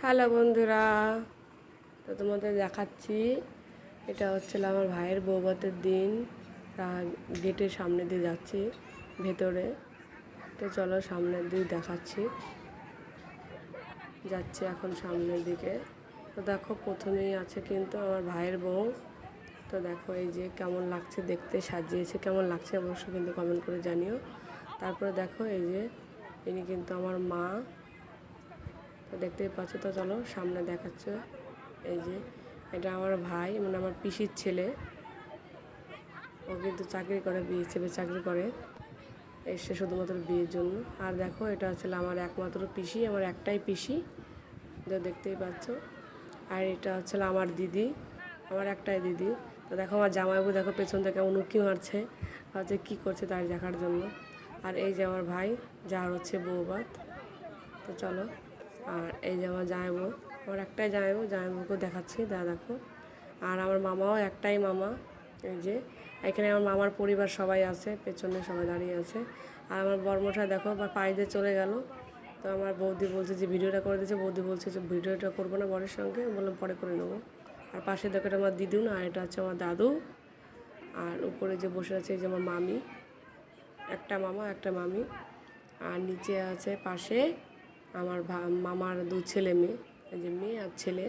Hello বন্ধুরা, তো তোমাদের দেখাচ্ছি। এটা হচ্ছিল আমার ভাইয়ের বৌভাতের দিন। গেটের সামনে দিয়ে যাচ্ছি ভেতরে। তো চলো সামনের দিকে দেখাচ্ছি। যাচ্ছি এখন সামনের দিকে। তো দেখো প্রথমেই আছে কিন্তু আমার ভাইয়ের বউ। তো দেখো এই যে কেমন লাগছে দেখতে, সাজিয়েছে কেমন লাগছে অবশ্যই কিন্তু কমেন্ট করে জানিও। তারপরে দেখো এই যে ইনি কিন্তু আমার মা। তো দেখতেই পাচ্ছ। তো চলো সামনে দেখাচ্ছে। এই যে এটা আমার ভাই, মানে আমার পিসির ছেলে। ও কিন্তু চাকরি করে, বিয়ে ছেলে চাকরি করে, এসে শুধুমাত্র বিয়ের জন্য। আর দেখো এটা হচ্ছে আমার একমাত্র পিসি, আমার একটাই পিসি, যা দেখতেই পাচ্ছ। আর এটা হচ্ছে আমার দিদি, আমার একটাই দিদি। তো দেখো আমার জামাইবাবু দেখো পেছন থেকে কেমন উঁকি মারছে, হচ্ছে কী করছে তার দেখার জন্য। আর এই যে আমার ভাই, যার হচ্ছে বৌভাত। তো চলো। আর এই যে আমার জামাইবাবু, আমার একটাই জামাইবাবুকে দেখাচ্ছি, দেখো। আর আমার মামাও একটাই মামা। এই যে এখানে আমার মামার পরিবার সবাই আছে, পেছনে সবাই দাঁড়িয়ে আছে। আর আমার বর্মশাই দেখো বা পায়ে দিয়ে চলে গেল। তো আমার বৌদি বলছে যে ভিডিওটা করে দিয়েছে, বৌদি বলছে যে ভিডিওটা করবো না বরের সঙ্গে, বললাম পরে করে নেবো। আর পাশে দেখো এটা আমার দিদুন, আর এটা হচ্ছে আমার দাদু। আর উপরে যে বসে আছে এই যে আমার মামি, একটা মামা একটা মামি। আর নিচে আছে পাশে আমার মামার দু ছেলে মেয়ে, এই যে মেয়ে আর ছেলে,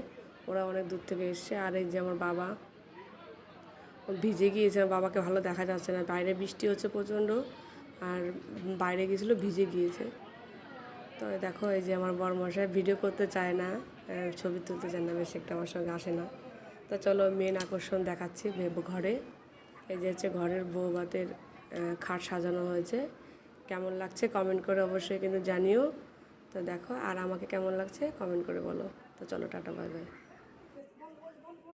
ওরা অনেক দূর থেকে এসছে। আর এই যে আমার বাবা ভিজে গিয়েছে, বাবাকে ভালো দেখা যাচ্ছে না, বাইরে বৃষ্টি হচ্ছে প্রচণ্ড। আর বাইরে গিয়েছিলো, ভিজে গিয়েছে। তো দেখো এই যে আমার বরমশাই ভিডিও করতে চায় না, ছবি তুলতে চায় না, বেশি একটা আমার সঙ্গে আসে না। তো চলো মেন আকর্ষণ দেখাচ্ছি ঘরে। এই যে হচ্ছে ঘরের বৌভাতের খাট সাজানো হয়েছে। কেমন লাগছে কমেন্ট করে অবশ্যই কিন্তু জানিও। তো দেখো, আর আমাকে কেমন লাগছে কমেন্ট করে বলো। তো চলো টাটা, বাই বাই।